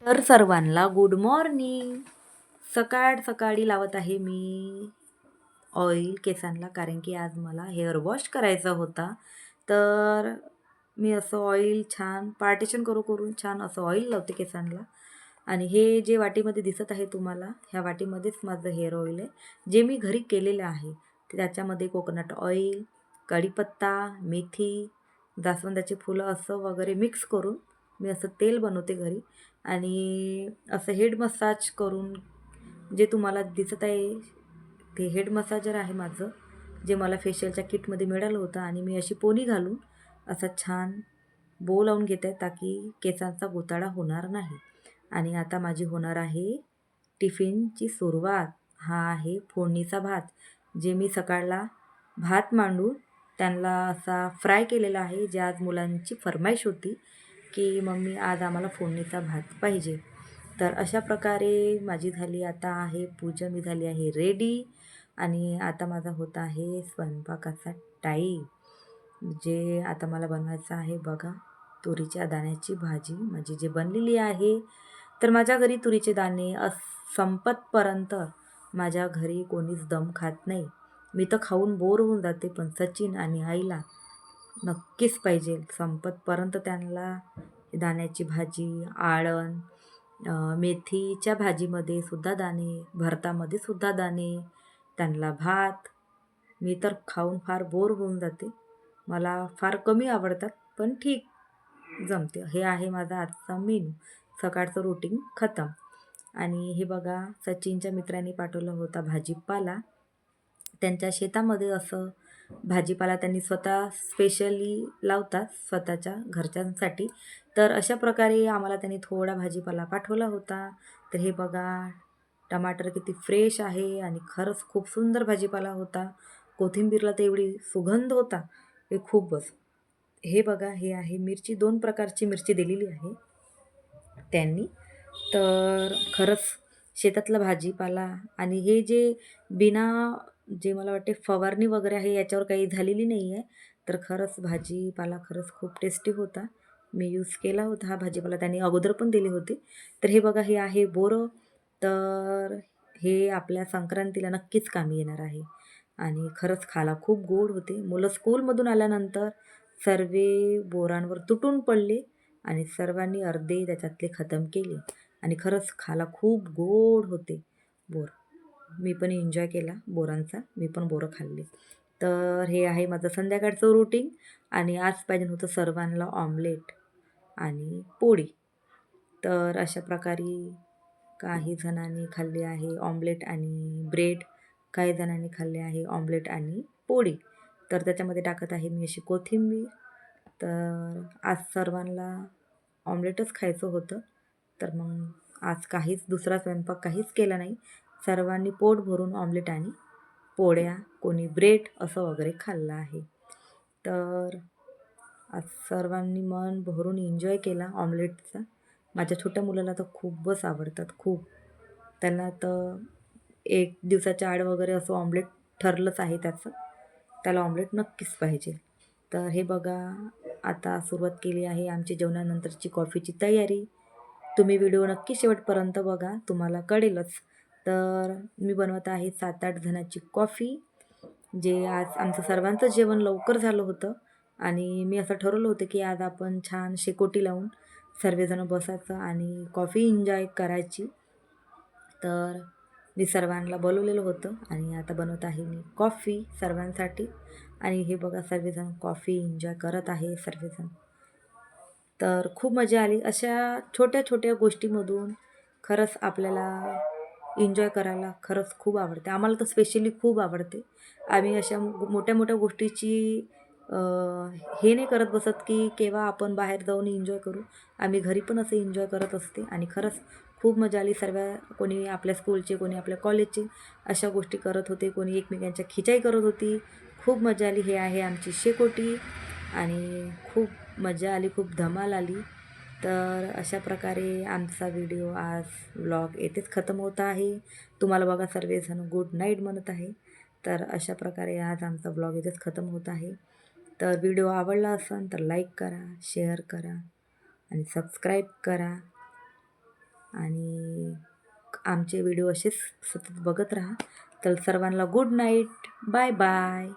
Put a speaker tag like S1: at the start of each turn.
S1: तर सर्वांना good morning. सकाळ सकाळी लावत आहे मी ऑइल केसांना, कारण की आज मला हेअर वॉश करायचा होता. तर मी असं ऑइल छान पार्टिशन करून छान असं ऑइल लावते केसांना. आणि हे जे वाटीमध्ये दिसत आहे तुम्हाला, ह्या वाटीमध्येच माझं हेअर ऑइल आहे, जे मी घरी केलेलं आहे. त्याच्यामध्ये कोकोनट ऑइल, कढीपत्ता, मेथी, जास्वंदाची फुलं असं वगैरे मिक्स करून मी असं तेल बनवते घरी. आणि असं हेड मसाज करून, जे तुम्हाला दिसत आहे ते हेड मसाजर आहे माझं, जे मला फेशियलच्या किटमध्ये मिळालं होतं. आणि मी अशी पोनी घालून असा छान बो लावून घेत आहे, ताकी केसांचा गोताळा होणार नाही. आणि आता माझी होणार आहे टिफिनची सुरुवात. हा आहे फोडणीचा भात, जे मी सकाळला भात मांडून त्यांना असा फ्राय केलेला आहे, जे आज मुलांची फरमाईश होती की मम्मी आज आम्हाला फोडणीचा भात पाहिजे. तर अशा प्रकारे माझी झाली आता आहे पूजा, मी झाली आहे रेडी. आणि आता माझा होत आहे स्वयंपाकाचा टाईम, जे आता मला बनवायचं आहे बघा, तुरीच्या दाण्याची भाजी माझी जी बनलेली आहे. तर माझ्या घरी तुरीचे दाणे संपतपर्यंत माझ्या घरी कोणीच दम खात नाही. मी तर खाऊन बोर होऊन जाते, पण सचिन आणि आईला नक्कीच पाहिजे संपतपर्यंत. त्यांना दाण्याची भाजी, आळण, मेथीच्या भाजीमध्ये सुद्धा दाणे, भरतामध्ये सुद्धा दाणे, त्यांना भात. मी तर खाऊन फार बोर होऊन जाते. मला फार कमी आवडतात, पण ठीक जमते. हे आहे माझा आजचा मेनू, सकाळचं रुटीन खतम. आणि हे बघा, सचिनच्या मित्रांनी पाठवला होता भाजीपाला. त्यांच्या शेतामध्ये असं भाजीपाला त्यांनी स्वतः स्पेशली लावतात स्वतःच्या घरच्यांसाठी. तर अशा प्रकारे आम्हाला त्यांनी थोडा भाजीपाला पाठवला होता. तर हे बघा, टमाटर किती फ्रेश आहे आणि खरंच खूप सुंदर भाजीपाला होता. कोथिंबीरला तर एवढी सुगंध होता, हे खूपच. हे बघा, हे आहे मिरची, 2 प्रकारची मिरची दिलेली आहे त्यांनी. तर खरंच शेतातला भाजीपाला. आणि हे जे बिना, जे मला वाटते फवारणी वगैरे आहे, याच्यावर काही झालेली नाही आहे. तर खरंच भाजीपाला खरंच खूप टेस्टी होता. मी यूज केला होता हा भाजीपाला, त्यांनी अगोदर पण दिले होते. तर हे बघा, हे आहे बोरं. तर हे आपल्या संक्रांतीला नक्कीच कामी येणार आहे. आणि खरंच खायला खूप गोड होते. मुलं स्कूलमधून आल्यानंतर सर्व बोरांवर तुटून पडले आणि सर्वांनी अर्धे त्याच्यातले खतम केले. आणि खरंच खायला खूप गोड होते बोर. मी पण एन्जॉय केला बोरांचा, मी पण बोरं खाल्ली. तर हे आहे माझं संध्याकाळचं रुटीन. आणि आज पाहिजे होतं सर्वांना ऑमलेट आणि पोळी. तर अशा प्रकारे काही जणांनी खाल्ली आहे ऑमलेट आणि ब्रेड, काही जणांनी खाल्ले आहे ऑमलेट आणि पोळी. तर त्याच्यामध्ये टाकत आहे मी अशी कोथिंबीर. तर आज सर्वांना ऑमलेटच खायचं होतं. तर मग आज काहीच दुसरा स्वयंपाक काहीच केला नाही. सर्वांनी पोट भरून ऑमलेट आणि पोळ्या, कोणी ब्रेड असं वगैरे खाल्लं आहे. तर आज सर्वांनी मन भरून एन्जॉय केला ऑमलेटचा. माझ्या छोट्या मुलाला तर खूपच आवडतात, खूप. त्यांना तर 1 दिवसाच्या आड वगैरे असं ऑमलेट ठरलंच आहे त्याचं. त्याला ऑमलेट नक्कीच पाहिजे. तर हे बघा, आता सुरुवात केली आहे आमची जेवणानंतरची कॉफीची तयारी. तुम्ही व्हिडिओ नक्की शेवटपर्यंत बघा, तुम्हाला कळेलच. तर मी बनवत आहे 7-8 जणांची कॉफी, जे आज आमचं सर्वांचं जेवण लवकर झालं होतं. आणि मी असं ठरवलं होतं की आज आपण छान शेकोटी लावून सर्वजण बसायचं आणि कॉफी एन्जॉय करायची. तर मी सर्वांना बोलवलेलं होतं आणि आता बनवत आहे मी कॉफी सर्वांसाठी. आणि हे बघा, सर्वजण कॉफी एन्जॉय करत आहे सर्वजण. तर खूप मजा आली. अशा छोट्या छोट्या गोष्टीमधून खरंच आपल्याला एन्जॉय करायला खरंच खूप आवडते. आम्हाला तर स्पेशली खूप आवडते. आम्ही अशा मोठ्या मोठ्या गोष्टीची हे नाही करत बसत की केव्हा आपण बाहेर जाऊन एन्जॉय करू. आम्ही घरी पण असं एन्जॉय करत असते. आणि खरंच खूप मजा आली. सर्व कोणी आपल्या स्कूलचे, कोणी आपल्या कॉलेजचे अशा गोष्टी करत होते, कोणी एकमेकांच्या खिचाई करत होती. खूप मजा आली. हे आहे आमची शेकोटी आणि खूप मजा आली, खूप धमाल आली. तर अशा प्रकारे आमचा व्हिडिओ आज व्लॉग येथेच खतम होत आहे. तुम्हाला बघा सर्वजण गुड नाईट म्हणत आहे. तर अशा प्रकारे आज आमचा व्लॉग येथेच खतम होत आहे. तर व्हिडिओ आवडला असेल तर लाईक करा, शेअर करा आणि सबस्क्राईब करा. आणि आमचे व्हिडिओ असेच सतत बघत राहा. तर सर्वांना गुड नाईट. Bye bye.